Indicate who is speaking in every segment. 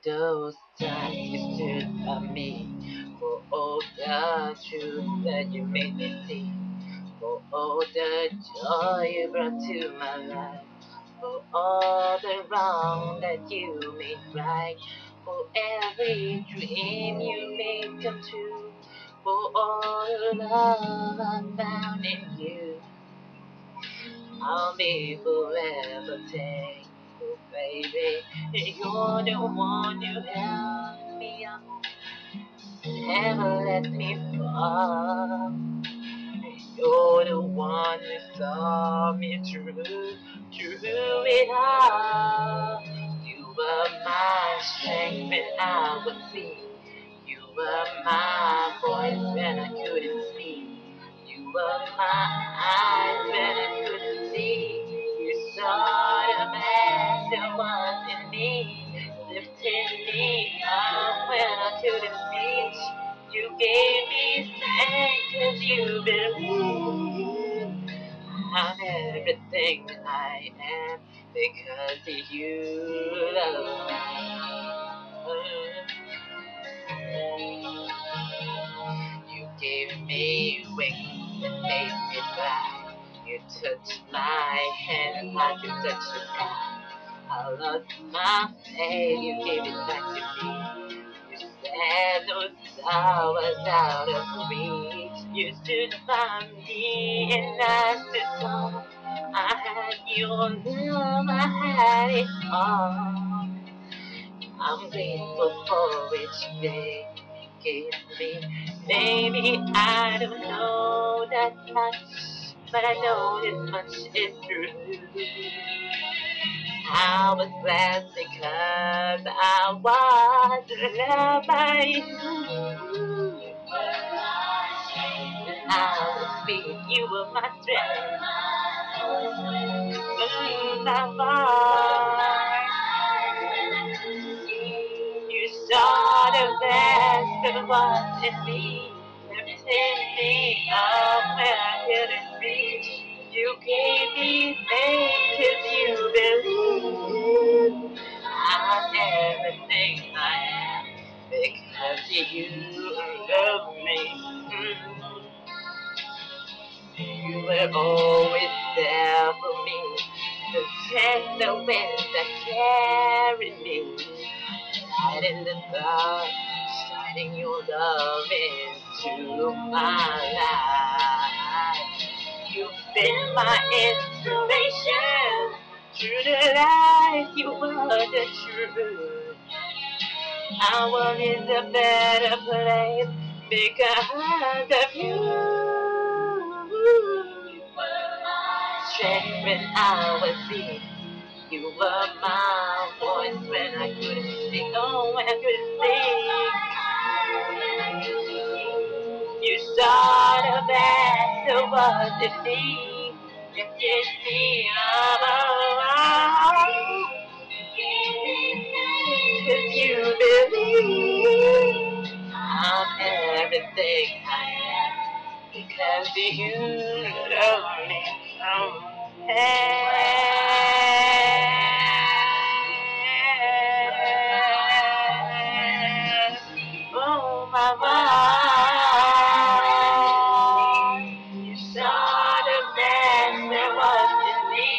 Speaker 1: those times you stood by me, for all the truth that you made me see, for all the joy you brought to my life, for all the wrong that you made right, for every dream you made come true, for all the love I found in you. I'll be forever thankful, baby. You're the one who held me up, never let me fall. You're the one who saw me through it all. You were my strength when I was weak. You were my voice when I couldn't speak. You were my eyes when I couldn't see. You saw the best that was in me, lifting me up when I couldn't reach. You gave me strength 'cause you believe I'm everything I am because you love me. You gave me wings and made me fly. You touched my hand, I could touch the sky. I lost my faith, you gave it back to me. You said no star was out of reach. You stood by me and I stood tall. I had your love, I had it all. I'm grateful for each day you gave me. Maybe I don't know that much, but I know this much is true. I was glad because I was loved by you. When I was weak, you were my strength. My you saw the best of what's in me, lifting me up when I couldn't reach. You gave me faith 'cause you believe I'm everything I am because you love me. You were always there for me, the tender wind that carried me. Light in the dark, shining your love into my life. You've been my inspiration. Through the life, you were the truth. I was in a better place because of you. Strength when I was weak. You were my voice when I couldn't speak. Oh, when I couldn't speak. You saw the best of what's in me. Lifted me up. Cause you believe I'm everything I am. Because you love me. Oh, my mind. You saw the best there was in me.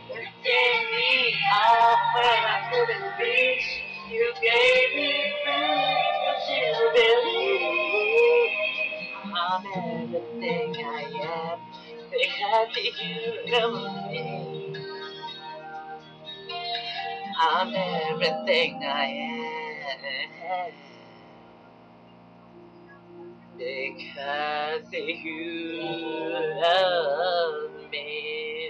Speaker 1: Lifted me up when I couldn't reach. You gave me faith 'cause you believe I'm everything I am because you love me. I'm everything I am because you love me.